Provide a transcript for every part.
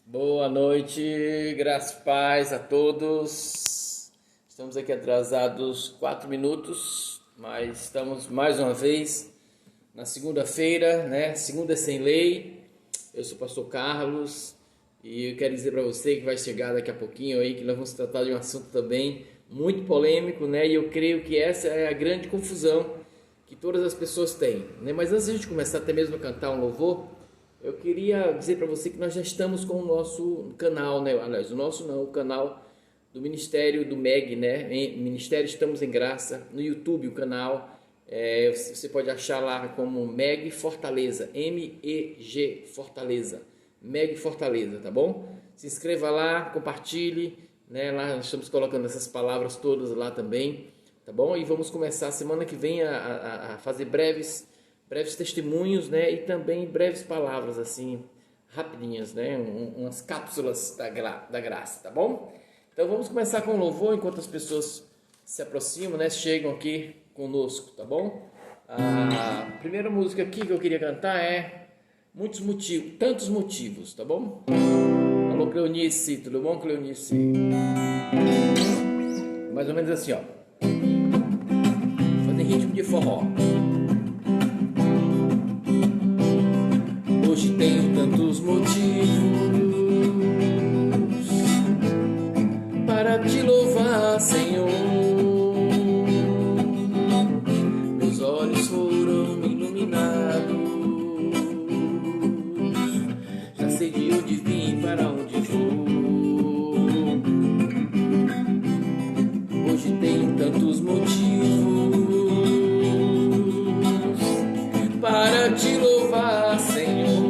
Boa noite, graças e paz a todos. Estamos aqui atrasados 4 minutos, mas estamos mais uma vez na segunda-feira, né? Segunda sem lei. Eu sou o pastor Carlos e eu quero dizer para você que vai chegar daqui a pouquinho aí que nós vamos tratar de um assunto também muito polêmico, né? E eu creio que essa é a grande confusão que todas as pessoas têm, né? Mas antes de a gente começar até mesmo a cantar um louvor, eu queria dizer para você que nós já estamos com o nosso canal, né? Aliás, o nosso não, o canal do Ministério do MEG, né? Ministério Estamos em Graça, no YouTube, o canal. Você pode achar lá como MEG Fortaleza, MEG Fortaleza, MEG Fortaleza, tá bom? Se inscreva lá, compartilhe, né? Lá nós estamos colocando essas palavras todas lá também, tá bom? E vamos começar a semana que vem a fazer breves testemunhos, né? E também breves palavras assim, rapidinhas, né? Umas cápsulas da graça, tá bom? Então vamos começar com louvor enquanto as pessoas se aproximam, né? Chegam aqui conosco, tá bom? A primeira música aqui que eu queria cantar é Muitos Motivos, Tantos Motivos, tá bom? Alô, Cleonice, tudo bom, Cleonice? Mais ou menos assim, ó. Fazer ritmo de forró. Hoje tenho tantos motivos para te louvar, Senhor. Meus olhos foram iluminados, já sei de onde vim, para onde vou. Hoje tenho tantos motivos para te louvar, Senhor.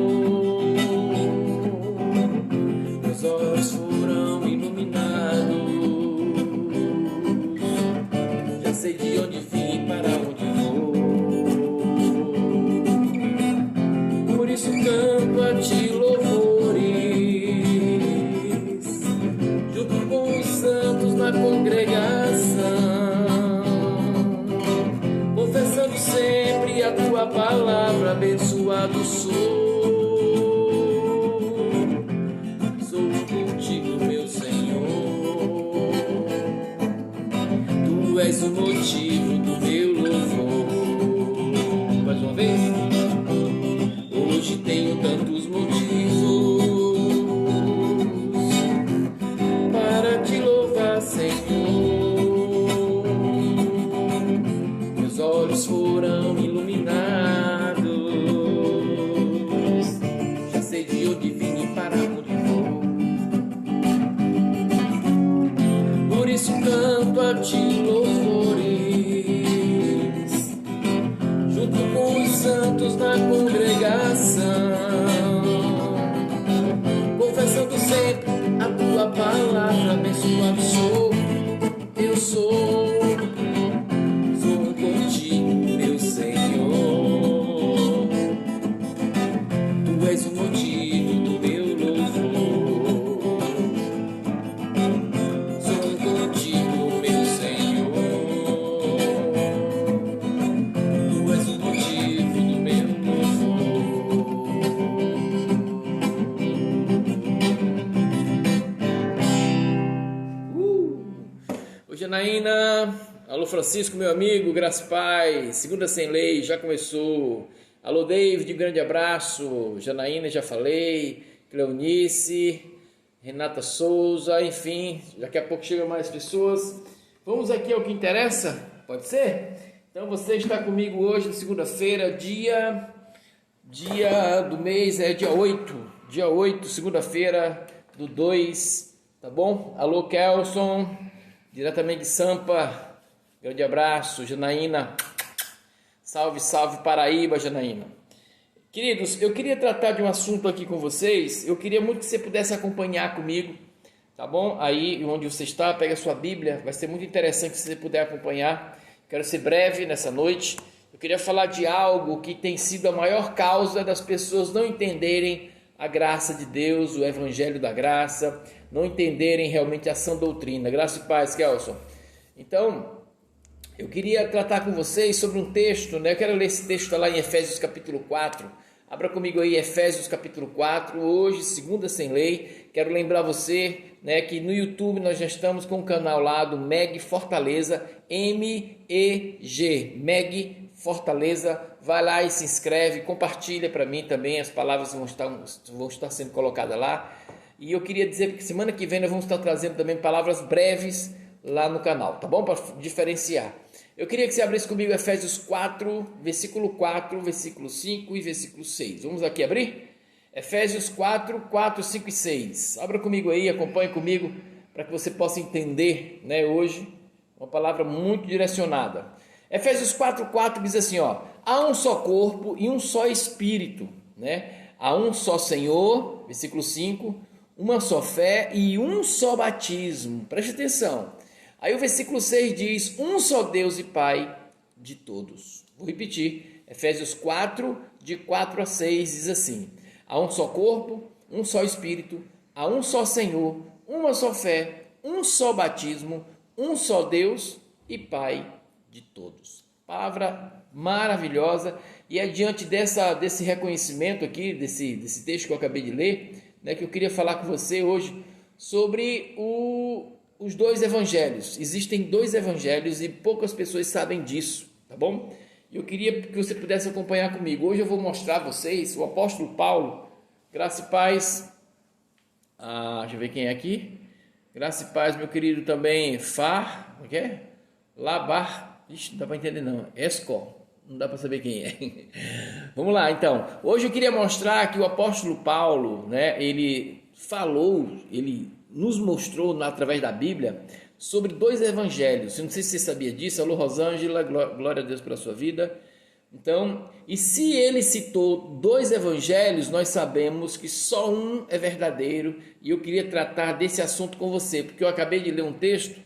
De onde vim, para onde vou. Por isso canto a ti louvores, junto com os santos na congregação, confessando sempre a tua palavra, abençoado sou. Sou contigo, meu Senhor. Tu és o motivo do meu louvor. Mais uma vez. Hoje tenho tantos motivos para te louvar, Senhor. Meus olhos foram iluminados, já sei de onde vim e para onde vou. Por isso canto a ti louvores, junto com os santos na congregação, confessando sempre a tua palavra, abençoado sou, eu sou contigo, meu Senhor. Tu és o motivo do meu louvor. Sou contigo, meu Senhor. Tu és o motivo do meu louvor. Oi, Janaína. Alô, Francisco, meu amigo, graça e paz. Segunda sem lei, já começou. Alô, David, um grande abraço. Janaína, já falei. Cleonice, Renata Souza, enfim, daqui a pouco chegam mais pessoas. Vamos aqui ao que interessa, pode ser? Então você está comigo hoje, segunda-feira, dia do mês, dia 8, segunda-feira do 2, tá bom? Alô, Kelson, diretamente de Sampa, grande abraço. Janaína, salve, salve Paraíba, Janaína. Queridos, eu queria tratar de um assunto aqui com vocês. Eu queria muito que você pudesse acompanhar comigo, tá bom? Aí onde você está, pega a sua Bíblia. Vai ser muito interessante se você puder acompanhar. Quero ser breve nessa noite. Eu queria falar de algo que tem sido a maior causa das pessoas não entenderem a graça de Deus, o Evangelho da Graça, não entenderem realmente a sã doutrina. Graça e paz, Kelson. Então, eu queria tratar com vocês sobre um texto, né? Eu quero ler esse texto lá em Efésios capítulo 4, Abra comigo aí Efésios capítulo 4, hoje, segunda sem lei. Quero lembrar você, né, que no YouTube nós já estamos com o canal lá do MEG Fortaleza, MEG, MEG Fortaleza. Vai lá e se inscreve, compartilha para mim também, as palavras vão estar sendo colocadas lá. E eu queria dizer que semana que vem nós vamos estar trazendo também palavras breves lá no canal, tá bom? Para diferenciar. Eu queria que você abrisse comigo Efésios 4, versículo 4, versículo 5 e versículo 6. Vamos aqui abrir? Efésios 4, 4, 5 e 6. Abra comigo aí, acompanhe comigo, para que você possa entender, né, hoje, uma palavra muito direcionada. Efésios 4, 4 diz assim, ó: há um só corpo e um só espírito, né? Há um só Senhor, versículo 5, uma só fé e um só batismo. Preste atenção. Aí o versículo 6 diz: um só Deus e Pai de todos. Vou repetir. Efésios 4, de 4 a 6 diz assim: há um só corpo, um só espírito, há um só Senhor, uma só fé, um só batismo, um só Deus e Pai de todos. Palavra maravilhosa. E é diante desse reconhecimento aqui, desse texto que eu acabei de ler, né, que eu queria falar com você hoje sobre os dois evangelhos. Existem dois evangelhos e poucas pessoas sabem disso, tá bom? Eu queria que você pudesse acompanhar comigo. Hoje eu vou mostrar a vocês o apóstolo Paulo, graça e paz. Deixa eu ver quem é aqui. Graça e paz, meu querido também, como que é? Labar, ixi, não dá para entender não, Escol, não dá para saber quem é. Vamos lá, então. Hoje eu queria mostrar que o apóstolo Paulo, né, ele nos mostrou através da Bíblia sobre dois evangelhos. Eu não sei se você sabia disso. Alô, Rosângela, glória a Deus pela sua vida. Então, e se ele citou dois evangelhos, nós sabemos que só um é verdadeiro, e eu queria tratar desse assunto com você, porque eu acabei de ler um texto.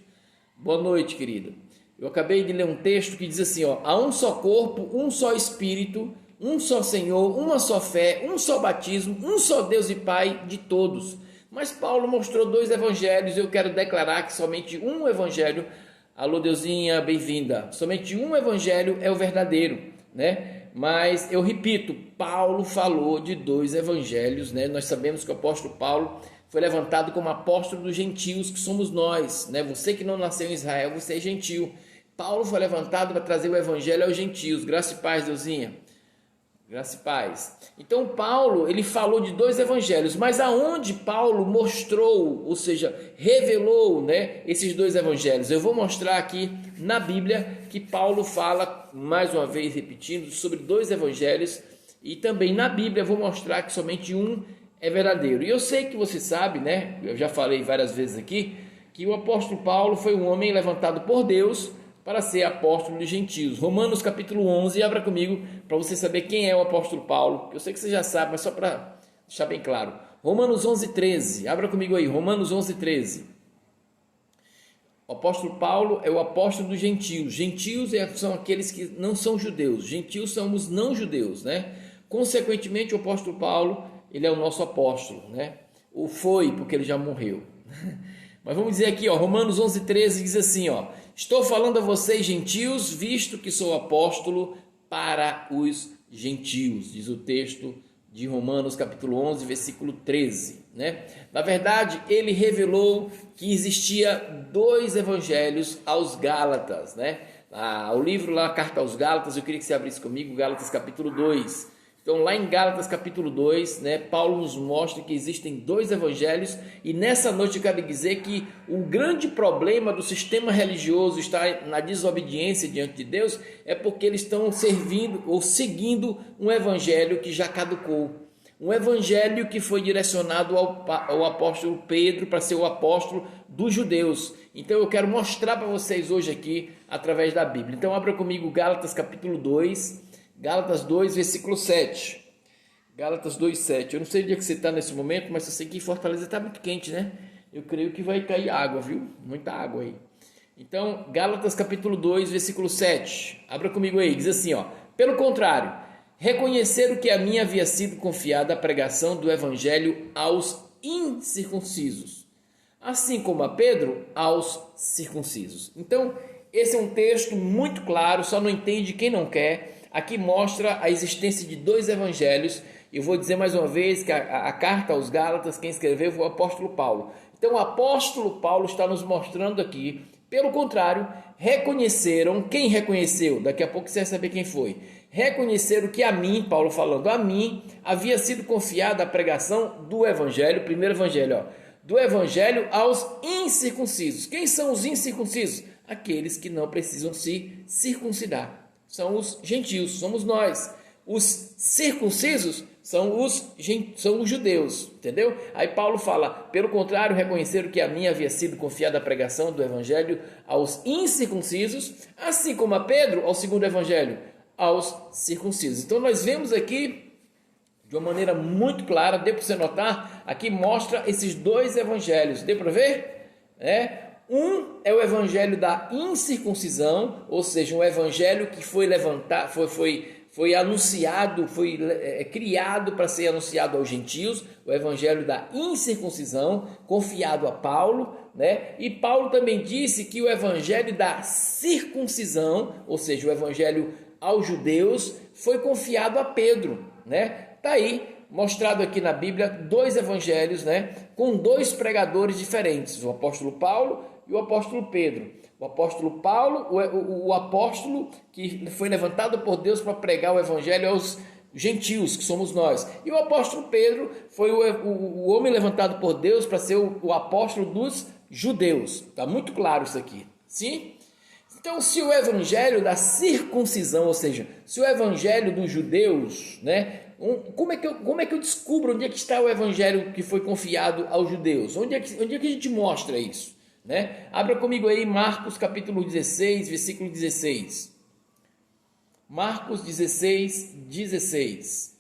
Boa noite, querida. Eu acabei de ler um texto que diz assim, ó: há um só corpo, um só espírito, um só Senhor, uma só fé, um só batismo, um só Deus e Pai de todos. Mas Paulo mostrou dois evangelhos. Eu quero declarar que somente um evangelho, alô Deusinha, bem-vinda, somente um evangelho é o verdadeiro, né? Mas eu repito, Paulo falou de dois evangelhos, né? Nós sabemos que o apóstolo Paulo foi levantado como apóstolo dos gentios, que somos nós, né? Você que não nasceu em Israel, você é gentil. Paulo foi levantado para trazer o evangelho aos gentios. Graça e paz, Deusinha. Graça e paz. Então Paulo, ele falou de dois evangelhos, mas aonde Paulo mostrou, ou seja, revelou, né, esses dois evangelhos? Eu vou mostrar aqui na Bíblia que Paulo fala, mais uma vez repetindo, sobre dois evangelhos, e também na Bíblia eu vou mostrar que somente um é verdadeiro. E eu sei que você sabe, né, eu já falei várias vezes aqui, que o apóstolo Paulo foi um homem levantado por Deus para ser apóstolo dos gentios. Romanos capítulo 11, abra comigo para você saber quem é o apóstolo Paulo. Eu sei que você já sabe, mas só para deixar bem claro. Romanos 11, 13, abra comigo aí, Romanos 11, 13. O apóstolo Paulo é o apóstolo dos gentios. Gentios são aqueles que não são judeus. Gentios são os não judeus, né? Consequentemente, o apóstolo Paulo, ele é o nosso apóstolo, né? Ou foi, porque ele já morreu. Mas vamos dizer aqui, ó, Romanos 11, 13 diz assim, ó: estou falando a vocês, gentios, visto que sou apóstolo para os gentios, diz o texto de Romanos capítulo 11, versículo 13, né? Na verdade, ele revelou que existia dois evangelhos aos Gálatas, né? O livro lá, a carta aos Gálatas, eu queria que você abrisse comigo, Gálatas capítulo 2. Então, lá em Gálatas capítulo 2, né, Paulo nos mostra que existem dois evangelhos, e nessa noite eu quero dizer que o grande problema do sistema religioso estar na desobediência diante de Deus é porque eles estão servindo ou seguindo um evangelho que já caducou. Um evangelho que foi direcionado ao apóstolo Pedro para ser o apóstolo dos judeus. Então eu quero mostrar para vocês hoje aqui através da Bíblia. Então abra comigo Gálatas capítulo 2, Gálatas 2, versículo 7. Gálatas 2, 7. Eu não sei onde é que você está nesse momento, mas eu sei que em Fortaleza está muito quente, né? Eu creio que vai cair água, viu? Muita água aí. Então, Gálatas capítulo 2, versículo 7. Abra comigo aí, diz assim, ó: pelo contrário, reconheceram que a mim havia sido confiada a pregação do evangelho aos incircuncisos, assim como a Pedro aos circuncisos. Então, esse é um texto muito claro, só não entende quem não quer. aqui mostra a existência de dois evangelhos. Eu vou dizer mais uma vez que a carta aos Gálatas, quem escreveu foi o apóstolo Paulo. Então o apóstolo Paulo está nos mostrando aqui, pelo contrário, reconheceram, quem reconheceu? Daqui a pouco você vai saber quem foi. Reconheceram que a mim, Paulo falando, a mim havia sido confiada a pregação do evangelho, primeiro evangelho, ó, do evangelho aos incircuncisos. Quem são os incircuncisos? Aqueles que não precisam se circuncidar. São os gentios, somos nós. Os circuncisos são os judeus, entendeu? Aí Paulo fala, pelo contrário, reconheceram que a mim havia sido confiada a pregação do evangelho aos incircuncisos, assim como a Pedro, ao segundo evangelho, aos circuncisos. Então nós vemos aqui, de uma maneira muito clara, deu para você notar, aqui mostra esses dois evangelhos, deu para ver? Um é o evangelho da incircuncisão, ou seja, um evangelho que foi levantado, foi anunciado, foi criado para ser anunciado aos gentios, o evangelho da incircuncisão, confiado a Paulo, né? E Paulo também disse que o evangelho da circuncisão, ou seja, o evangelho aos judeus, foi confiado a Pedro, né? Tá aí mostrado aqui na Bíblia dois evangelhos, né? Com dois pregadores diferentes, o apóstolo Paulo e o apóstolo Pedro. O apóstolo Paulo, o apóstolo que foi levantado por Deus para pregar o evangelho aos gentios, que somos nós. E o apóstolo Pedro foi o homem levantado por Deus para ser o apóstolo dos judeus. Está muito claro isso aqui, sim? Então, se o evangelho da circuncisão, ou seja, se o evangelho dos judeus, né? Como é que eu descubro onde é que está o evangelho que foi confiado aos judeus? Onde é que a gente mostra isso? Né? Abra comigo aí Marcos capítulo 16, versículo 16. Marcos 16, 16.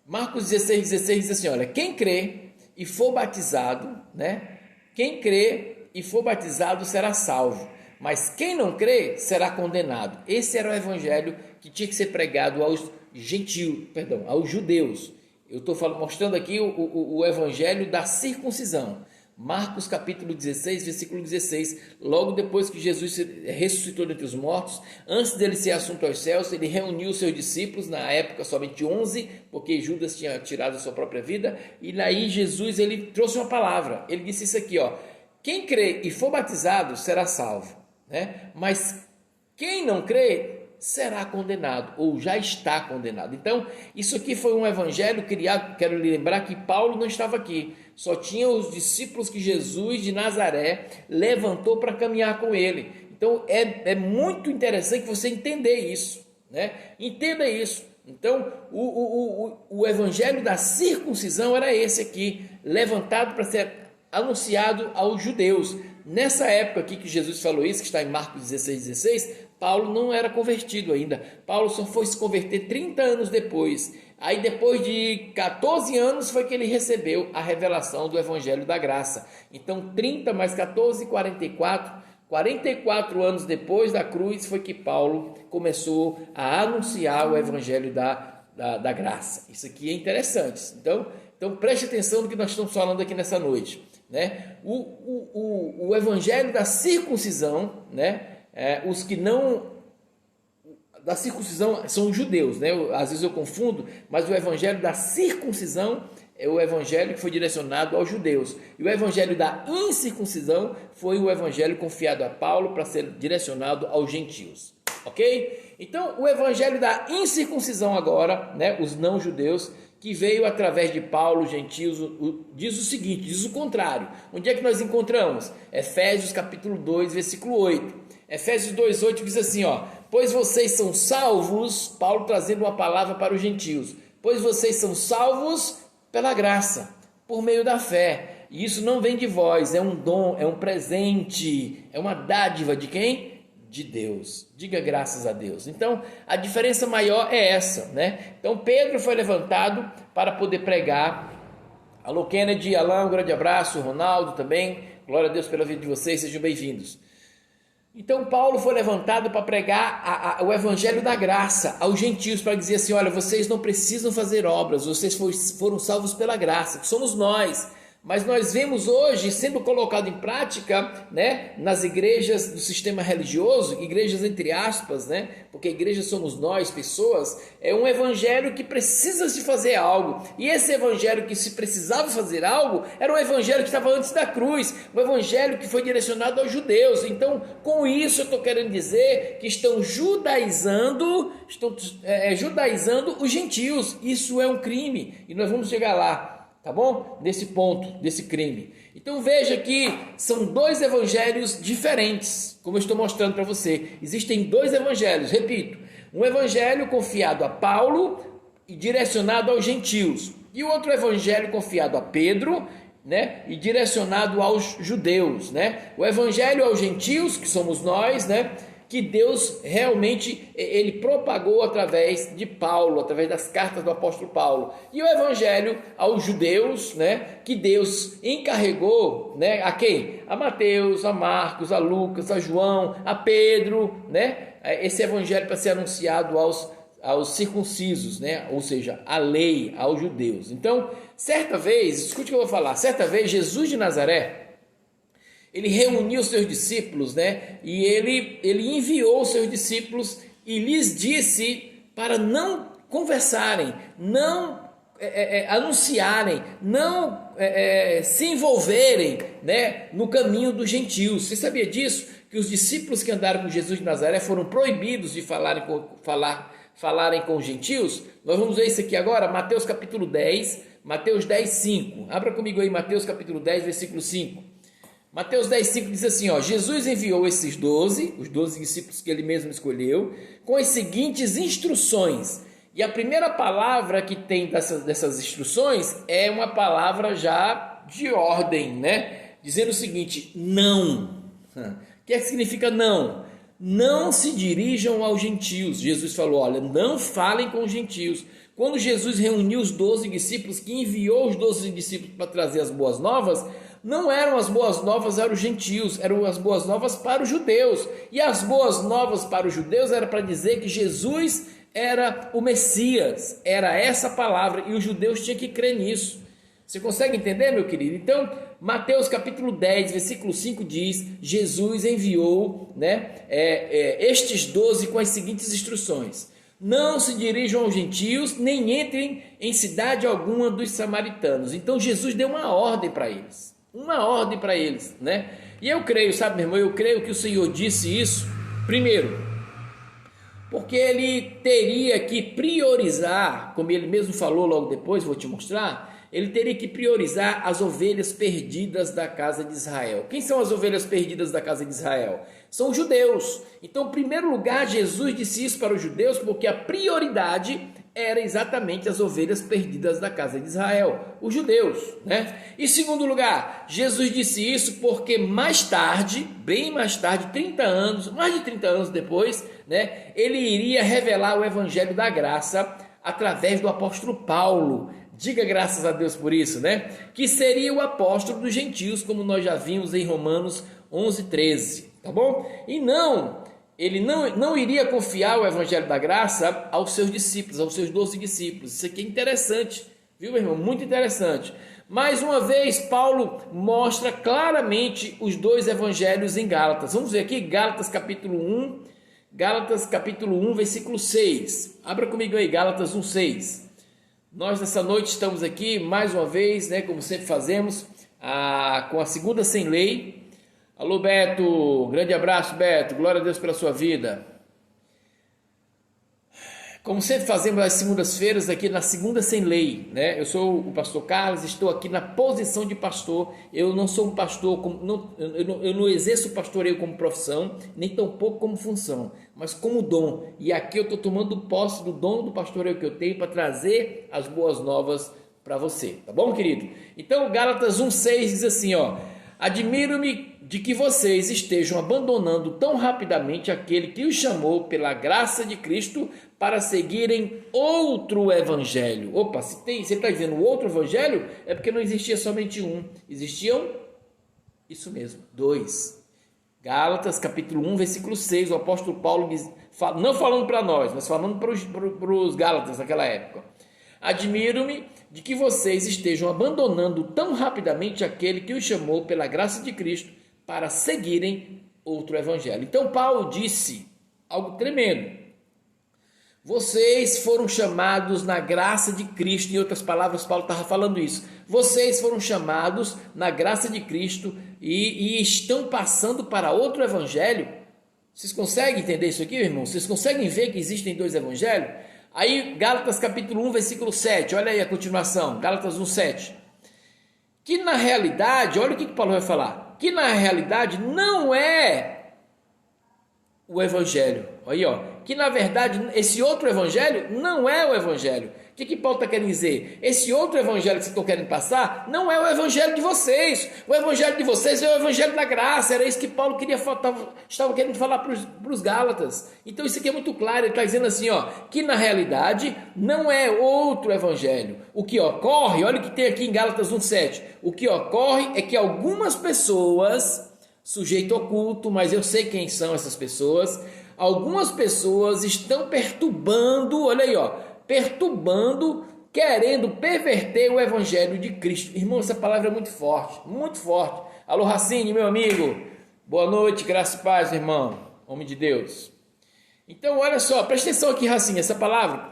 Marcos 16, 16 diz assim, olha, quem crê e for batizado, né? Quem crê e for batizado será salvo, mas quem não crê será condenado. Esse era o evangelho que tinha que ser pregado aos gentios, aos judeus. Eu estou mostrando aqui o evangelho da circuncisão. Marcos capítulo 16, versículo 16. Logo depois que Jesus ressuscitou dentre os mortos, antes dele ser assunto aos céus, ele reuniu os seus discípulos, na época somente 11, porque Judas tinha tirado a sua própria vida. E daí Jesus ele trouxe uma palavra. Ele disse isso aqui, ó: quem crê e for batizado será salvo, né? Mas quem não crê será condenado, ou já está condenado. Então, isso aqui foi um evangelho criado, quero lhe lembrar que Paulo não estava aqui, só tinha os discípulos que Jesus de Nazaré levantou para caminhar com ele. Então, é muito interessante você entender isso, né? Entenda isso. Então, o evangelho da circuncisão era esse aqui, levantado para ser anunciado aos judeus. Nessa época aqui que Jesus falou isso, que está em Marcos 16, 16, Paulo não era convertido ainda. Paulo só foi se converter 30 anos depois. Aí depois de 14 anos foi que ele recebeu a revelação do Evangelho da Graça. Então 30 mais 14, 44 anos depois da cruz foi que Paulo começou a anunciar o Evangelho da Graça. Isso aqui é interessante. Então preste atenção no que nós estamos falando aqui nessa noite, né? O Evangelho da circuncisão, né? Os que não da circuncisão são os judeus, né? Às vezes eu confundo, mas o evangelho da circuncisão é o evangelho que foi direcionado aos judeus, e o evangelho da incircuncisão foi o evangelho confiado a Paulo para ser direcionado aos gentios, ok? Então o evangelho da incircuncisão agora, né? Os não judeus, que veio através de Paulo, gentios, diz o seguinte, diz o contrário. Onde é que nós encontramos? Efésios capítulo 2, versículo 8. Efésios 2,8 diz assim, ó: pois vocês são salvos, Paulo trazendo uma palavra para os gentios, pois vocês são salvos pela graça, por meio da fé, e isso não vem de vós, é um dom, é um presente, é uma dádiva de quem? De Deus. Diga graças a Deus. Então a diferença maior é essa, né? Então Pedro foi levantado para poder pregar. Alô Kennedy, Alain, um grande abraço, Ronaldo também, glória a Deus pela vida de vocês, sejam bem-vindos. Então Paulo foi levantado para pregar o evangelho da graça aos gentios, para dizer assim, olha, vocês não precisam fazer obras, vocês foram salvos pela graça, que somos nós. mas nós vemos hoje sendo colocado em prática, né, nas igrejas do sistema religioso, igrejas entre aspas, né, porque igreja somos nós, pessoas, é um evangelho que precisa se fazer algo, e esse evangelho que se precisava fazer algo, era um evangelho que estava antes da cruz, um evangelho que foi direcionado aos judeus. Então, com isso eu estou querendo dizer que estão judaizando os gentios. Isso é um crime, e nós vamos chegar lá, tá bom? Nesse ponto, desse crime. Então veja que são dois evangelhos diferentes, como eu estou mostrando para você. Existem dois evangelhos, repito. Um evangelho confiado a Paulo e direcionado aos gentios. E o outro evangelho confiado a Pedro, né, e direcionado aos judeus, né? O evangelho aos gentios, que somos nós, né? Que Deus realmente ele propagou através de Paulo, através das cartas do apóstolo Paulo. E o evangelho aos judeus, né, que Deus encarregou, né, a quem? A Mateus, a Marcos, a Lucas, a João, a Pedro, né? Esse evangelho para ser anunciado aos circuncisos, né? Ou seja, a lei, aos judeus. Então, certa vez, escute o que eu vou falar, certa vez Jesus de Nazaré, ele reuniu os seus discípulos, né? E ele enviou os seus discípulos e lhes disse para não conversarem, não anunciarem, não se envolverem, né, no caminho dos gentios. Você sabia disso? Que os discípulos que andaram com Jesus de Nazaré foram proibidos de falarem com os gentios? Nós vamos ver isso aqui agora, Mateus capítulo 10, Mateus 10, 5. Abra comigo aí, Mateus capítulo 10, versículo 5. Mateus 10, 5 diz assim, ó, Jesus enviou esses 12, os 12 discípulos que ele mesmo escolheu, com as seguintes instruções. E a primeira palavra que tem dessas instruções é uma palavra já de ordem, né? Dizendo o seguinte, não. O que é que significa não? Não se dirijam aos gentios. Jesus falou, olha, não falem com os gentios. Quando Jesus reuniu os 12 discípulos, que enviou os 12 discípulos para trazer as boas novas, não eram as boas novas, eram os gentios, eram as boas novas para os judeus. E as boas novas para os judeus era para dizer que Jesus era o Messias, era essa palavra, e os judeus tinham que crer nisso. Você consegue entender, meu querido? Então, Mateus capítulo 10, versículo 5 diz, Jesus enviou, né, estes 12 com as seguintes instruções. Não se dirijam aos gentios, nem entrem em cidade alguma dos samaritanos. Então, Jesus deu uma ordem para eles. Uma ordem para eles, né? E eu creio, sabe, meu irmão, eu creio que o Senhor disse isso, primeiro, porque ele teria que priorizar, como ele mesmo falou logo depois, vou te mostrar, ele teria que priorizar as ovelhas perdidas da casa de Israel. Quem são as ovelhas perdidas da casa de Israel? São os judeus. Então, em primeiro lugar, Jesus disse isso para os judeus, porque a prioridade era exatamente as ovelhas perdidas da casa de Israel, os judeus, né? Em segundo lugar, Jesus disse isso porque mais tarde, bem mais tarde, 30 anos, mais de 30 anos depois, né, ele iria revelar o evangelho da graça através do apóstolo Paulo. Diga graças a Deus por isso, né? Que seria o apóstolo dos gentios, como nós já vimos em Romanos 11, 13, tá bom? E ele não iria confiar o evangelho da graça aos seus discípulos, aos seus 12 discípulos. Isso aqui é interessante, viu, meu irmão? Muito interessante. Mais uma vez, Paulo mostra claramente os dois evangelhos em Gálatas. Vamos ver aqui, Gálatas capítulo 1, versículo 6. Abra comigo aí, Gálatas 1, 6. Nós nessa noite estamos aqui, mais uma vez, né, como sempre fazemos, com a segunda sem lei. Alô, Beto, grande abraço, Beto, glória a Deus pela sua vida. Como sempre fazemos às segundas-feiras aqui na segunda sem lei, né? Eu sou o pastor Carlos, estou aqui na posição de pastor. Eu não sou um pastor, eu não exerço pastoreio como profissão, nem tampouco como função, mas como dom. E aqui eu estou tomando posse do dom do pastoreio que eu tenho para trazer as boas novas para você, tá bom, querido? Então, Gálatas 1,6 diz assim, ó: admiro-me de que vocês estejam abandonando tão rapidamente aquele que os chamou pela graça de Cristo para seguirem outro evangelho. Opa, se você está dizendo outro evangelho, é porque não existia somente um, existiam, isso mesmo, dois. Gálatas capítulo 1, versículo 6, o apóstolo Paulo diz, não falando para nós, mas falando para os gálatas naquela época. Admiro-me de que vocês estejam abandonando tão rapidamente aquele que os chamou pela graça de Cristo para seguirem outro evangelho. Então Paulo disse algo tremendo. Vocês foram chamados na graça de Cristo. Em outras palavras, Paulo estava falando isso. Vocês foram chamados na graça de Cristo e estão passando para outro evangelho. Vocês conseguem entender isso aqui, irmão? Vocês conseguem ver que existem dois evangelhos? Aí, Gálatas capítulo 1, versículo 7. Olha aí a continuação. Gálatas 1, 7. Que na realidade, olha o que Paulo vai falar. Que na realidade não é o evangelho. Aí, ó, que na verdade esse outro evangelho não é o evangelho. O que Paulo está querendo dizer? Esse outro evangelho que vocês estão querendo passar não é o evangelho de vocês. O evangelho de vocês é o evangelho da graça. Era isso que Paulo estava querendo falar para os Gálatas. Então isso aqui é muito claro. Ele está dizendo assim, ó, que na realidade não é outro evangelho. O que ocorre, olha o que tem aqui em Gálatas 1,7. O que ocorre é que algumas pessoas, sujeito oculto, mas eu sei quem são essas pessoas, algumas pessoas estão perturbando, olha aí, ó, perturbando, querendo perverter o evangelho de Cristo. Irmão, essa palavra é muito forte, muito forte. Alô, Racine, meu amigo, boa noite, graça e paz, irmão, homem de Deus. Então, olha só, presta atenção aqui, Racine, essa palavra.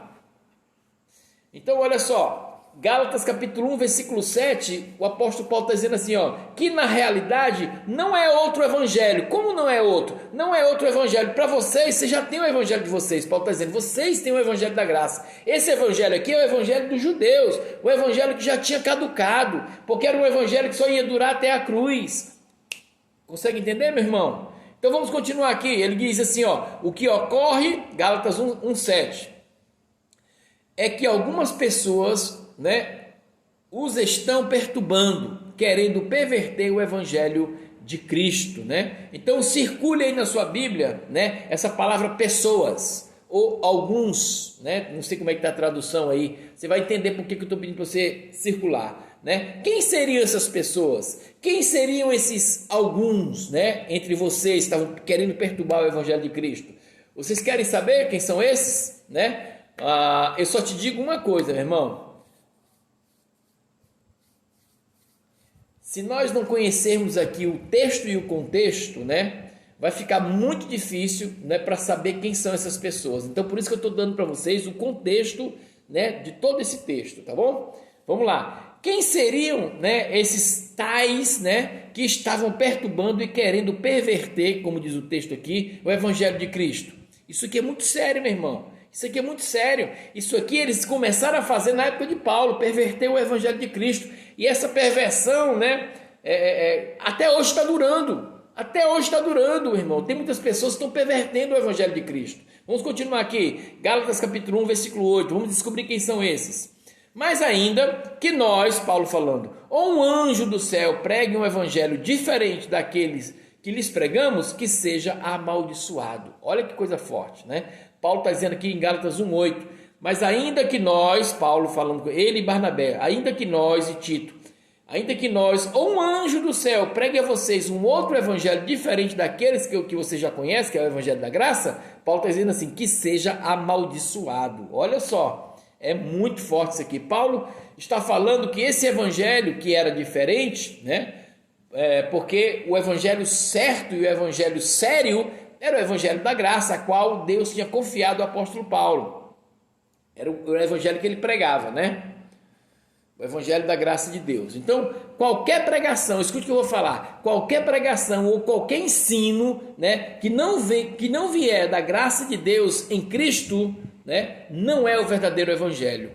Então, olha só, Gálatas capítulo 1, versículo 7, o apóstolo Paulo está dizendo assim, ó, que na realidade não é outro evangelho. Como não é outro? Não é outro evangelho. Para vocês já tem o evangelho de vocês. Paulo está dizendo, vocês têm o evangelho da graça. Esse evangelho aqui é o evangelho dos judeus, o evangelho que já tinha caducado, porque era um evangelho que só ia durar até a cruz. Consegue entender, meu irmão? Então vamos continuar aqui. Ele diz assim, ó, o que ocorre, Gálatas 1, 7, é que algumas pessoas, os estão perturbando, querendo perverter o evangelho de Cristo, Então circule aí na sua Bíblia, essa palavra pessoas, ou alguns, Não sei como é que está a tradução aí, você vai entender por que eu estou pedindo para você circular, Quem seriam essas pessoas? Quem seriam esses alguns, entre vocês que estavam querendo perturbar o evangelho de Cristo? Vocês querem saber quem são esses, eu só te digo uma coisa, meu irmão. Se nós não conhecermos aqui o texto e o contexto, vai ficar muito difícil, para saber quem são essas pessoas. Então, por isso que eu estou dando para vocês o contexto, de todo esse texto, tá bom? Vamos lá. Quem seriam, esses tais, que estavam perturbando e querendo perverter, como diz o texto aqui, o evangelho de Cristo? Isso aqui é muito sério, meu irmão. Isso aqui é muito sério. Isso aqui eles começaram a fazer na época de Paulo, perverter o evangelho de Cristo. E essa perversão, até hoje está durando. Até hoje está durando, irmão. Tem muitas pessoas que estão pervertendo o evangelho de Cristo. Vamos continuar aqui. Gálatas capítulo 1, versículo 8. Vamos descobrir quem são esses. Mas ainda que nós, Paulo falando, ou um anjo do céu pregue um evangelho diferente daqueles que lhes pregamos, que seja amaldiçoado. Olha que coisa forte, Paulo está dizendo aqui em Gálatas 1,8, mas ainda que nós, Paulo falando com ele e Barnabé, ainda que nós e Tito, ainda que nós, ou um anjo do céu, pregue a vocês um outro evangelho diferente daqueles que você já conhece, que é o evangelho da graça, Paulo está dizendo assim, que seja amaldiçoado. Olha só, é muito forte isso aqui. Paulo está falando que esse evangelho que era diferente, porque o evangelho certo e o evangelho sério era o evangelho da graça, a qual Deus tinha confiado ao apóstolo Paulo. Era o evangelho que ele pregava, O evangelho da graça de Deus. Então, qualquer pregação, escute o que eu vou falar, qualquer pregação ou qualquer ensino, que não vier da graça de Deus em Cristo, não é o verdadeiro evangelho.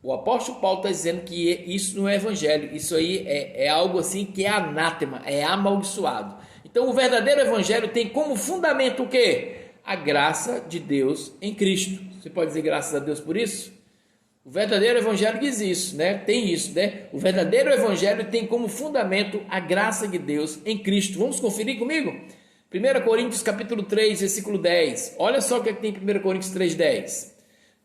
O apóstolo Paulo está dizendo que isso não é evangelho, isso aí é algo assim que é anátema, é amaldiçoado. Então, o verdadeiro evangelho tem como fundamento o quê? A graça de Deus em Cristo. Você pode dizer graças a Deus por isso? O verdadeiro evangelho diz isso, Tem isso, O verdadeiro evangelho tem como fundamento a graça de Deus em Cristo. Vamos conferir comigo? 1 Coríntios capítulo 3, versículo 10. Olha só o que tem em 1 Coríntios 3, 10.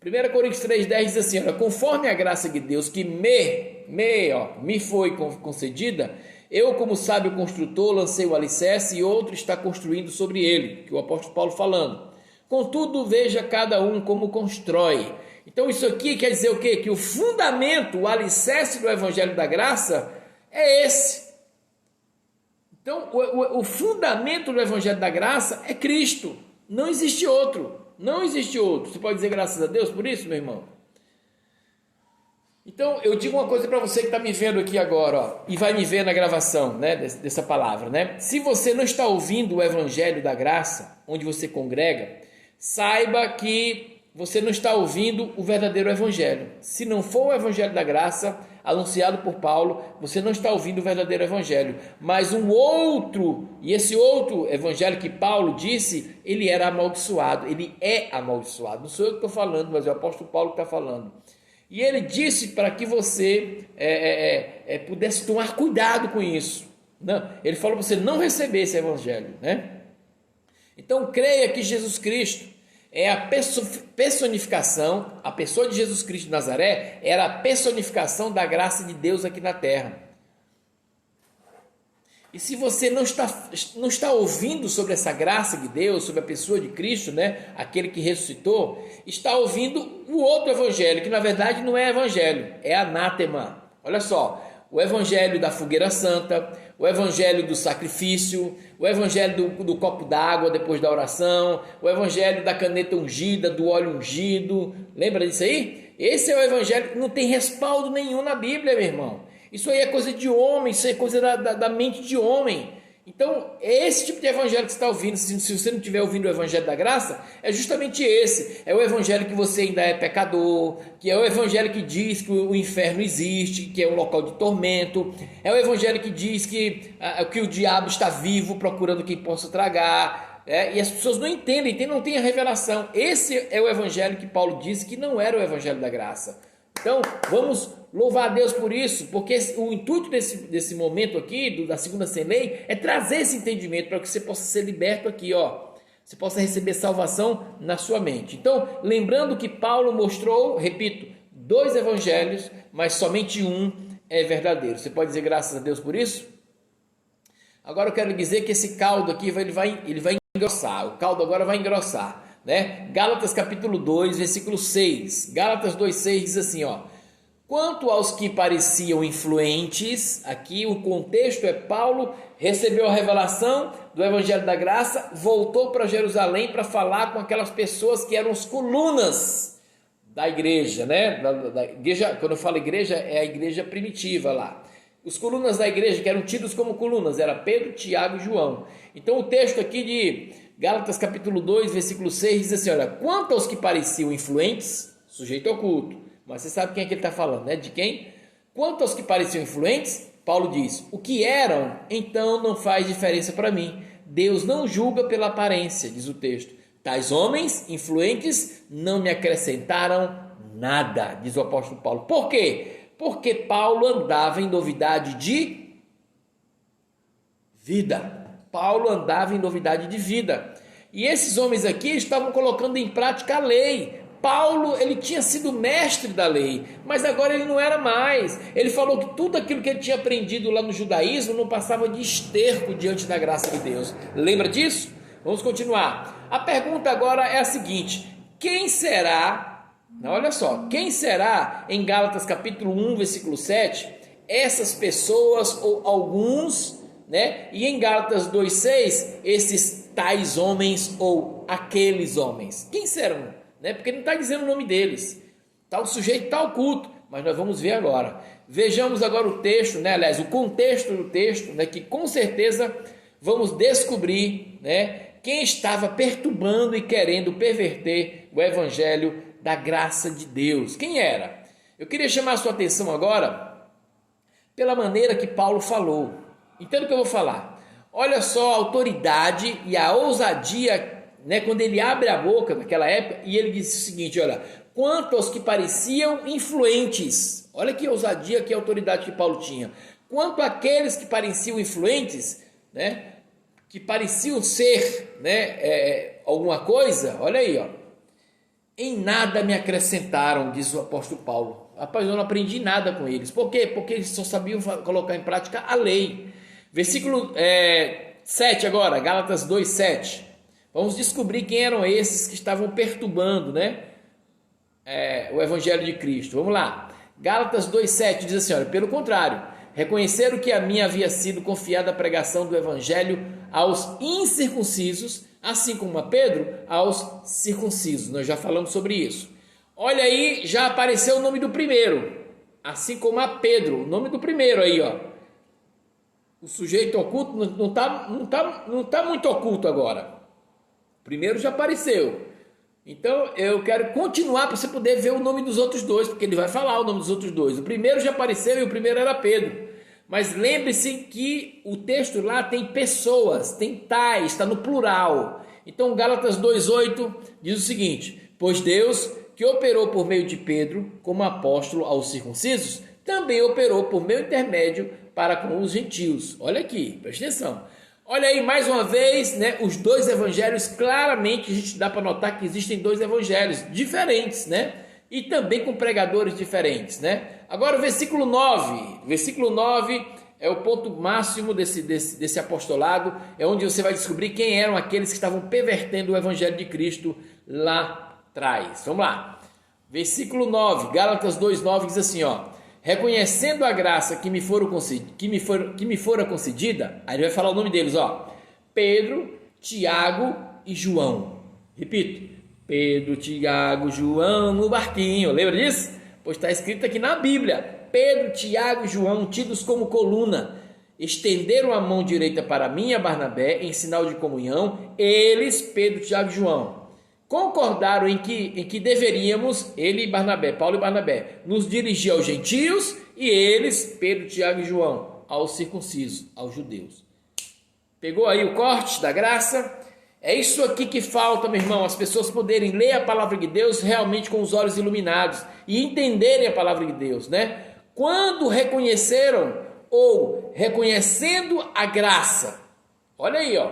1 Coríntios 3, 10 diz assim, conforme a graça de Deus que me foi concedida, eu, como sábio construtor, lancei o alicerce e outro está construindo sobre ele, que o apóstolo Paulo falando. Contudo, veja cada um como constrói, Então isso aqui quer dizer o quê? Que o fundamento, o alicerce do Evangelho da Graça é esse. Então o fundamento do Evangelho da Graça é Cristo. Não existe outro. Não existe outro. Você pode dizer graças a Deus por isso, meu irmão? Então, eu digo uma coisa para você que está me vendo aqui agora, ó, e vai me ver na gravação, né, dessa palavra, né? Se você não está ouvindo o Evangelho da Graça, onde você congrega, saiba que você não está ouvindo o verdadeiro Evangelho. Se não for o Evangelho da Graça, anunciado por Paulo, você não está ouvindo o verdadeiro Evangelho. Mas um outro, e esse outro Evangelho que Paulo disse, ele era amaldiçoado, ele é amaldiçoado. Não sou eu que estou falando, mas é o apóstolo Paulo que está falando. E ele disse para que você pudesse tomar cuidado com isso. Não, ele falou para você não receber esse evangelho, né? Então creia que Jesus Cristo é a personificação, a pessoa de Jesus Cristo de Nazaré era a personificação da graça de Deus aqui na terra. E se você não está ouvindo sobre essa graça de Deus, sobre a pessoa de Cristo, né, aquele que ressuscitou, está ouvindo o outro evangelho, que na verdade não é evangelho, é anátema. Olha só, o evangelho da fogueira santa, o evangelho do sacrifício, o evangelho do copo d'água depois da oração, o evangelho da caneta ungida, do óleo ungido. Lembra disso aí? Esse é o evangelho que não tem respaldo nenhum na Bíblia, meu irmão. Isso aí é coisa de homem, isso é coisa da mente de homem. Então, é esse tipo de evangelho que você está ouvindo. Se você não estiver ouvindo o evangelho da graça, é justamente esse. É o evangelho que você ainda é pecador, que é o evangelho que diz que o inferno existe, que é um local de tormento. É o evangelho que diz que o diabo está vivo procurando quem possa tragar. E as pessoas não entendem, não têm a revelação. Esse é o evangelho que Paulo disse que não era o evangelho da graça. Então, vamos louvar a Deus por isso, porque o intuito desse momento aqui, da segunda sem lei, é trazer esse entendimento para que você possa ser liberto aqui, ó. Você possa receber salvação na sua mente. Então, lembrando que Paulo mostrou, repito, 2 evangelhos, mas somente um é verdadeiro. Você pode dizer graças a Deus por isso? Agora eu quero dizer que esse caldo aqui, ele vai engrossar. O caldo agora vai engrossar. Né? Gálatas capítulo 2, versículo 6. Gálatas 2,6 diz assim, ó: quanto aos que pareciam influentes, aqui o contexto é Paulo recebeu a revelação do Evangelho da Graça, voltou para Jerusalém para falar com aquelas pessoas que eram as colunas da igreja, né? Da igreja, quando eu falo igreja, é a igreja primitiva lá. Os colunas da igreja que eram tidos como colunas, era Pedro, Tiago e João. Então o texto aqui de Gálatas capítulo 2, versículo 6 diz assim, olha, quanto aos que pareciam influentes, sujeito ao culto, mas você sabe quem é que ele está falando, né? De quem? Quanto aos que pareciam influentes, Paulo diz, o que eram, então não faz diferença para mim. Deus não julga pela aparência, diz o texto. Tais homens influentes não me acrescentaram nada, diz o apóstolo Paulo. Por quê? Porque Paulo andava em novidade de vida. Paulo andava em novidade de vida. E esses homens aqui estavam colocando em prática a lei. Paulo, ele tinha sido mestre da lei, mas agora ele não era mais. Ele falou que tudo aquilo que ele tinha aprendido lá no judaísmo não passava de esterco diante da graça de Deus. Lembra disso? Vamos continuar. A pergunta agora é a seguinte: quem será, olha só, quem será em Gálatas capítulo 1, versículo 7, essas pessoas ou alguns, né? E em Gálatas 2,6, esses tais homens ou aqueles homens, quem serão? Né? Porque não está dizendo o nome deles, tal sujeito, tal culto, mas nós vamos ver agora. Vejamos agora o texto, né? Aliás, o contexto do texto, né? Que com certeza vamos descobrir, né? Quem estava perturbando e querendo perverter o evangelho da graça de Deus. Quem era? Eu queria chamar a sua atenção agora pela maneira que Paulo falou. Entenda o que eu vou falar. Olha só a autoridade e a ousadia, né, quando ele abre a boca naquela época e ele diz o seguinte, olha, quanto aos que pareciam influentes, olha que ousadia, que autoridade que Paulo tinha, quanto àqueles que pareciam influentes, né, que pareciam ser, né, alguma coisa, olha aí, ó, em nada me acrescentaram, diz o apóstolo Paulo. Rapaz, eu não aprendi nada com eles. Por quê? Porque eles só sabiam colocar em prática a lei. Versículo 7 agora, Gálatas 2,7. Vamos descobrir quem eram esses que estavam perturbando, né? o Evangelho de Cristo. Vamos lá. Gálatas 2,7 diz assim, olha, pelo contrário, reconheceram que a mim havia sido confiada a pregação do Evangelho aos incircuncisos, assim como a Pedro, aos circuncisos. Nós já falamos sobre isso. Olha aí, já apareceu o nome do primeiro, assim como a Pedro, o nome do primeiro aí, ó. O sujeito oculto não tá muito oculto agora. O primeiro já apareceu. Então eu quero continuar para você poder ver o nome dos outros dois, porque ele vai falar o nome dos outros dois. O primeiro já apareceu e o primeiro era Pedro. Mas lembre-se que o texto lá tem pessoas, tem tais, está no plural. Então Gálatas 2,8 diz o seguinte: pois Deus, que operou por meio de Pedro como apóstolo aos circuncisos, também operou por meu intermédio para com os gentios. Olha aqui, preste atenção. Olha aí, mais uma vez, né, os dois evangelhos, claramente a gente dá para notar que existem dois evangelhos diferentes, né? E também com pregadores diferentes, né? Agora o versículo 9. Versículo 9 é o ponto máximo desse apostolado, é onde você vai descobrir quem eram aqueles que estavam pervertendo o evangelho de Cristo lá atrás. Vamos lá. Versículo 9, Gálatas 2,9 diz assim, ó: reconhecendo a graça que me fora concedida, aí ele vai falar o nome deles, ó: Pedro, Tiago e João. Repito, Pedro, Tiago, João no barquinho, lembra disso? Pois está escrito aqui na Bíblia: Pedro, Tiago e João, tidos como coluna, estenderam a mão direita para mim e a Barnabé em sinal de comunhão. Eles, Pedro, Tiago e João, concordaram em que deveríamos, ele e Barnabé, Paulo e Barnabé, nos dirigir aos gentios e eles, Pedro, Tiago e João, aos circuncisos, aos judeus. Pegou aí o corte da graça? É isso aqui que falta, meu irmão, as pessoas poderem ler a palavra de Deus realmente com os olhos iluminados e entenderem a palavra de Deus, né? Quando reconheceram ou reconhecendo a graça, olha aí, ó,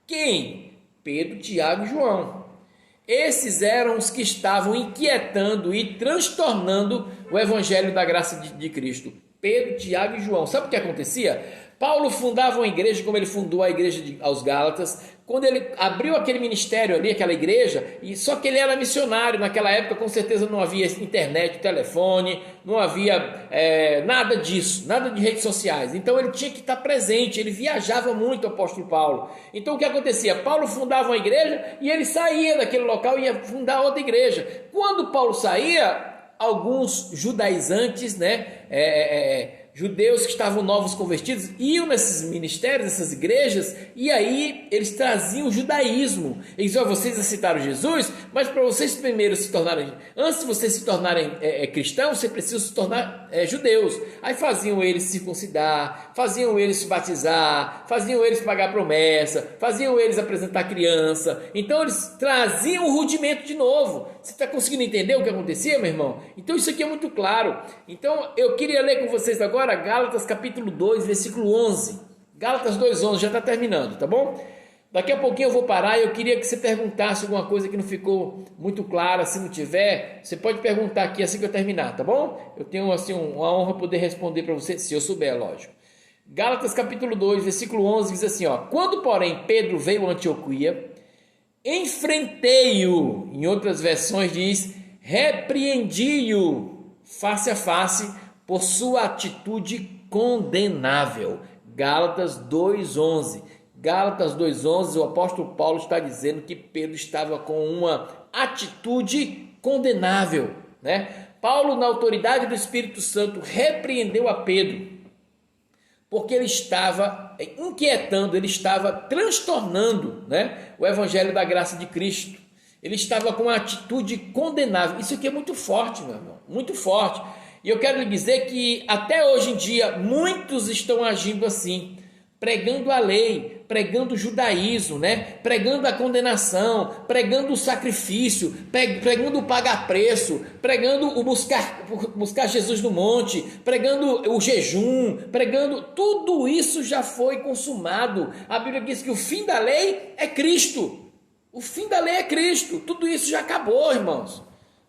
quem? Pedro, Tiago e João. Esses eram os que estavam inquietando e transtornando o evangelho da graça de Cristo. Pedro, Tiago e João. Sabe o que acontecia? Paulo fundava uma igreja como ele fundou a igreja aos Gálatas. Quando ele abriu aquele ministério ali, aquela igreja, e só que ele era missionário. Naquela época, com certeza, não havia internet, telefone, não havia nada disso, nada de redes sociais. Então ele tinha que estar presente, ele viajava muito, o apóstolo Paulo. Então o que acontecia? Paulo fundava uma igreja e ele saía daquele local e ia fundar outra igreja. Quando Paulo saía, alguns judaizantes, judeus que estavam novos convertidos, iam nesses ministérios, nessas igrejas, e aí eles traziam o judaísmo. Eles diziam: vocês aceitaram Jesus, mas para vocês primeiro se tornarem, antes de vocês se tornarem cristãos, você precisa se tornar judeus. Aí faziam eles circuncidar, faziam eles se batizar, faziam eles pagar promessa, faziam eles apresentar criança. Então eles traziam o rudimento de novo. Você está conseguindo entender o que acontecia, meu irmão? Então isso aqui é muito claro. Então eu queria ler com vocês agora Gálatas capítulo 2, versículo 11. Gálatas 2:11, já está terminando, tá bom? Daqui a pouquinho eu vou parar e eu queria que você perguntasse alguma coisa que não ficou muito clara. Se não tiver, você pode perguntar aqui assim que eu terminar, tá bom? Eu tenho assim uma honra poder responder para você, se eu souber, lógico. Gálatas capítulo 2, versículo 11 diz assim, ó: quando porém Pedro veio a Antioquia, enfrentei-o, em outras versões diz, repreendi-o face a face por sua atitude condenável. Gálatas 2:11. Gálatas 2:11, o apóstolo Paulo está dizendo que Pedro estava com uma atitude condenável, né? Paulo, na autoridade do Espírito Santo, repreendeu a Pedro, porque ele estava inquietando, ele estava transtornando, né, o evangelho da graça de Cristo. Ele estava com uma atitude condenável. Isso aqui é muito forte, meu irmão, muito forte. E eu quero lhe dizer que até hoje em dia muitos estão agindo assim, pregando a lei, pregando o judaísmo, né? Pregando a condenação, pregando o sacrifício, pregando o pagar preço, pregando o buscar Jesus no monte, pregando o jejum, pregando tudo isso já foi consumado. A Bíblia diz que o fim da lei é Cristo. O fim da lei é Cristo. Tudo isso já acabou, irmãos.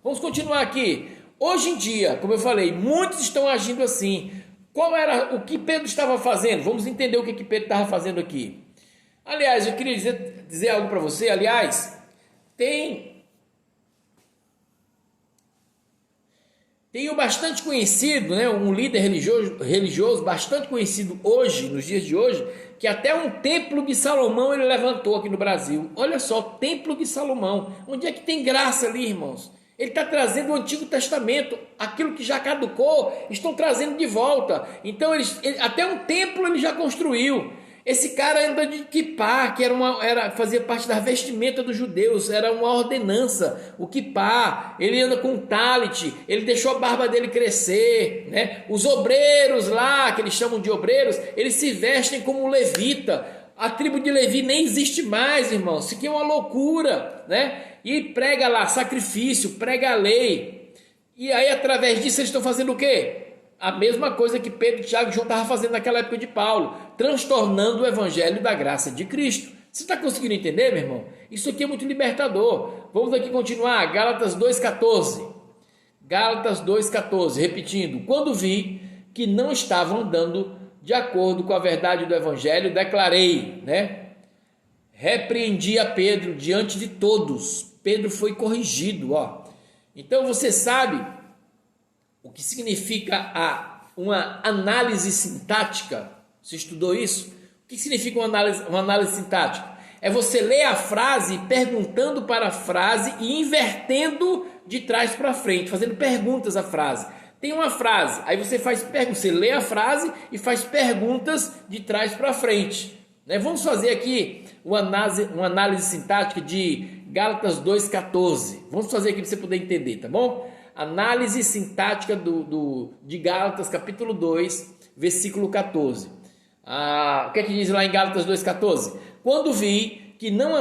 Vamos continuar aqui. Hoje em dia, como eu falei, muitos estão agindo assim. Qual era o que Pedro estava fazendo? Vamos entender o que Pedro estava fazendo aqui. Aliás, eu queria dizer algo para você. Aliás, tem Tem um bastante conhecido, né, um líder religioso bastante conhecido hoje, nos dias de hoje, que até um templo de Salomão ele levantou aqui no Brasil. Olha só, templo de Salomão. Onde é que tem graça ali, irmãos? Ele está trazendo o Antigo Testamento, aquilo que já caducou, estão trazendo de volta. Então, até um templo ele já construiu. Esse cara anda de quipá, que fazia parte da vestimenta dos judeus, era uma ordenança, o quipá. Ele anda com talit, ele deixou a barba dele crescer, né? Os obreiros lá, que eles chamam de obreiros, eles se vestem como levita. A tribo de Levi nem existe mais, irmãos, isso aqui é uma loucura, né? E prega lá sacrifício, prega a lei. E aí, através disso, eles estão fazendo o quê? A mesma coisa que Pedro, Tiago e João estavam fazendo naquela época de Paulo, transtornando o evangelho da graça de Cristo. Você está conseguindo entender, meu irmão? Isso aqui é muito libertador. Vamos aqui continuar, Gálatas 2,14. Gálatas 2,14, repetindo. Quando vi que não estavam andando de acordo com a verdade do evangelho, declarei, né? Repreendi a Pedro diante de todos. Pedro foi corrigido, ó. Então você sabe o que significa uma análise sintática? Você estudou isso? O que significa uma análise sintática? É você ler a frase perguntando para a frase e invertendo de trás para frente, fazendo perguntas à frase. Tem uma frase, aí você lê a frase e faz perguntas de trás para frente. Né? Vamos fazer aqui uma análise sintática de Gálatas 2,14. Vamos fazer aqui para você poder entender, tá bom? Análise sintática de Gálatas, capítulo 2, versículo 14. O que é que diz lá em Gálatas 2,14? Quando vi que não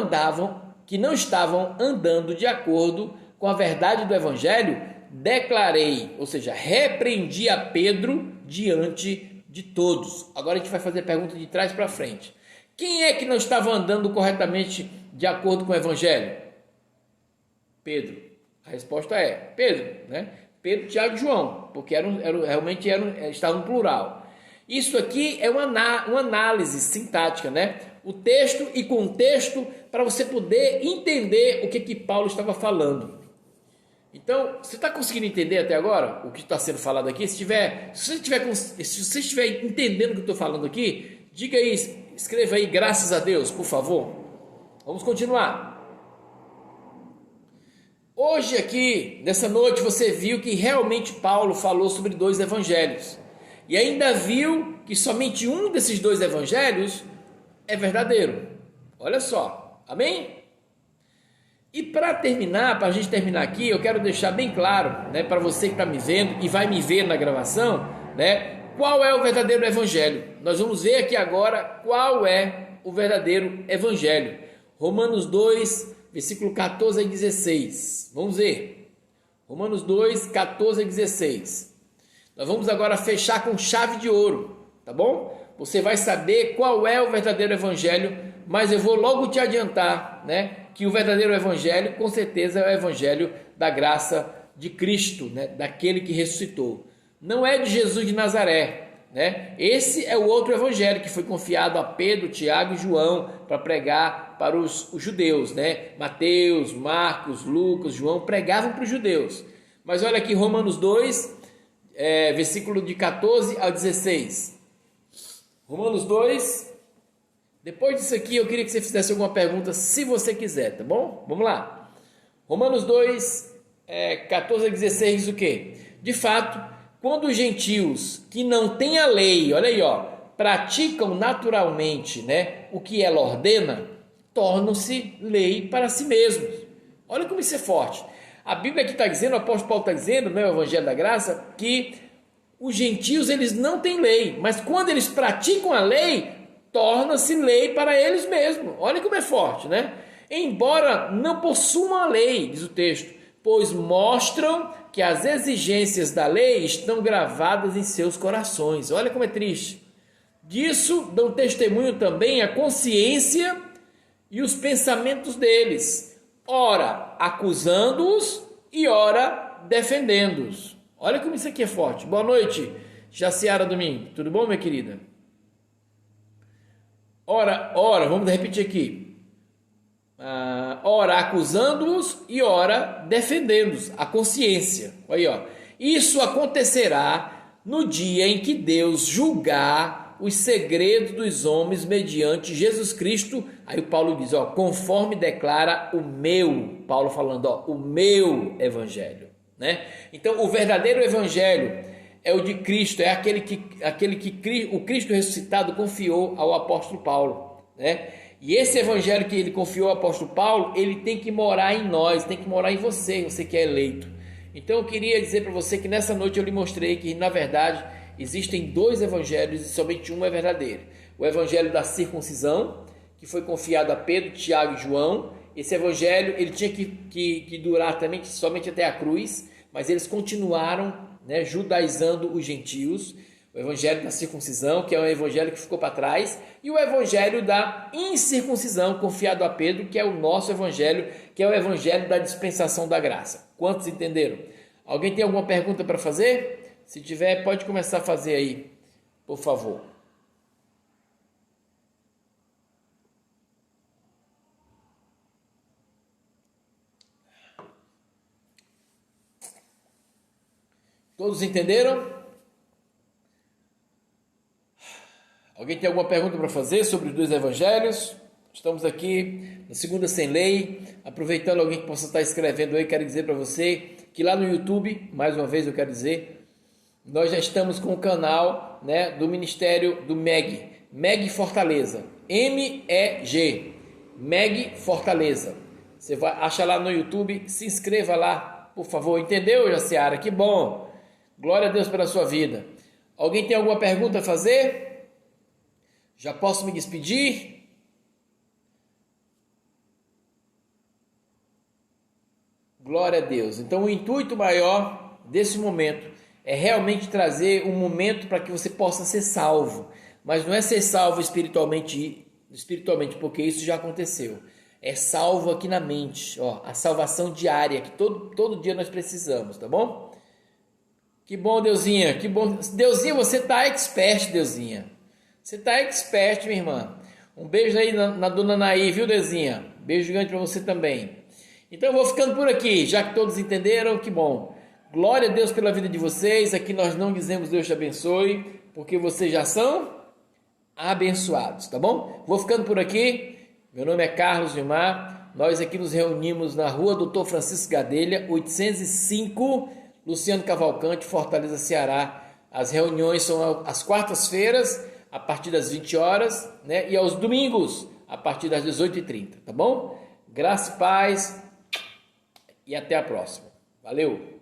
estavam andando de acordo com a verdade do evangelho, declarei, ou seja, repreendi a Pedro diante de todos. Agora a gente vai fazer a pergunta de trás para frente. Quem é que não estava andando corretamente de acordo com o evangelho? Pedro. A resposta é Pedro, né? Pedro, Tiago e João, porque realmente estavam no plural. Isso aqui é uma análise sintática, né? O texto e contexto para você poder entender o que Paulo estava falando. Então, você está conseguindo entender até agora o que está sendo falado aqui? Se você estiver entendendo o que eu estou falando aqui, diga aí, escreva aí, graças a Deus, por favor. Vamos continuar. Hoje aqui, nessa noite, você viu que realmente Paulo falou sobre 2 evangelhos. E ainda viu que somente um desses 2 evangelhos é verdadeiro. Olha só, amém? E para terminar, para a gente terminar aqui, eu quero deixar bem claro, né, para você que está me vendo e vai me ver na gravação, né, qual é o verdadeiro evangelho. Nós vamos ver aqui agora qual é o verdadeiro evangelho. Romanos 2, versículo 14 a 16. Vamos ver. Romanos 2, 14 a 16. Nós vamos agora fechar com chave de ouro, tá bom? Você vai saber qual é o verdadeiro evangelho, mas eu vou logo te adiantar, né, que o verdadeiro evangelho, com certeza, é o evangelho da graça de Cristo, né, daquele que ressuscitou. Não é de Jesus de Nazaré, né? Esse é o outro evangelho que foi confiado a Pedro, Tiago e João para pregar para os judeus, né? Mateus, Marcos, Lucas, João pregavam para os judeus. Mas olha aqui, Romanos 2, versículo de 14 ao 16. Romanos 2. Depois disso aqui, eu queria que você fizesse alguma pergunta, se você quiser, tá bom? Vamos lá. Romanos 2, 14 a 16 diz o quê? De fato, quando os gentios que não têm a lei, olha aí, ó, praticam naturalmente, né, o que ela ordena, tornam-se lei para si mesmos. Olha como isso é forte. A Bíblia aqui está dizendo, o apóstolo Paulo está dizendo, né, o Evangelho da Graça, que os gentios eles não têm lei, mas quando eles praticam a lei, torna-se lei para eles mesmos. Olha como é forte, né? Embora não possuam a lei, diz o texto, pois mostram que as exigências da lei estão gravadas em seus corações. Olha como é triste. Disso dão testemunho também a consciência e os pensamentos deles, ora acusando-os e ora defendendo-os. Olha como isso aqui é forte. Boa noite, Jaciara Domingo. Tudo bom, minha querida? Ora, vamos repetir aqui. Ora acusando-os e ora defendendo-os, a consciência. Aí, ó. Isso acontecerá no dia em que Deus julgar os segredos dos homens mediante Jesus Cristo. Aí o Paulo diz, ó, conforme declara o meu, Paulo falando, ó, o meu evangelho, né? Então o verdadeiro evangelho é o de Cristo, é aquele que o Cristo ressuscitado confiou ao apóstolo Paulo, né? E esse evangelho que ele confiou ao apóstolo Paulo, ele tem que morar em nós, tem que morar em você, você que é eleito. Então eu queria dizer para você que nessa noite eu lhe mostrei que na verdade existem dois evangelhos e somente um é verdadeiro. O evangelho da circuncisão, que foi confiado a Pedro, Tiago e João. Esse evangelho ele tinha que durar também somente até a cruz, mas eles continuaram, né, judaizando os gentios. O evangelho da circuncisão, que é um evangelho que ficou para trás, e o evangelho da incircuncisão, confiado a Pedro, que é o nosso evangelho, que é o evangelho da dispensação da graça. Quantos entenderam? Alguém tem alguma pergunta para fazer? Se tiver, pode começar a fazer aí, por favor. Todos entenderam? Alguém tem alguma pergunta para fazer sobre os dois evangelhos? Estamos aqui na Segunda Sem Lei. Aproveitando alguém que possa estar escrevendo aí, quero dizer para você que lá no YouTube, mais uma vez eu quero dizer, nós já estamos com o canal, né, do Ministério do MEG Fortaleza. MEG, MEG Fortaleza. Você vai achar lá no YouTube, se inscreva lá, por favor. Entendeu, Jaciara? Que bom. Glória a Deus pela sua vida. Alguém tem alguma pergunta a fazer? Já posso me despedir? Glória a Deus. Então o intuito maior desse momento é realmente trazer um momento para que você possa ser salvo. Mas não é ser salvo espiritualmente, porque isso já aconteceu. É salvo aqui na mente, ó, a salvação diária que todo dia nós precisamos, tá bom? Que bom, Deusinha, que bom. Deusinha, você tá expert, Deusinha. Você tá expert, minha irmã. Um beijo aí na dona Naí, viu, Deusinha? Beijo grande para você também. Então eu vou ficando por aqui, já que todos entenderam, que bom. Glória a Deus pela vida de vocês. Aqui nós não dizemos Deus te abençoe, porque vocês já são abençoados, tá bom? Vou ficando por aqui. Meu nome é Carlos Gilmar. Nós aqui nos reunimos na rua Doutor Francisco Gadelha, 805, Luciano Cavalcante, Fortaleza, Ceará. As reuniões são às quartas-feiras, a partir das 20 horas, né? E aos domingos, a partir das 18h30, tá bom? Graça e paz e até a próxima. Valeu!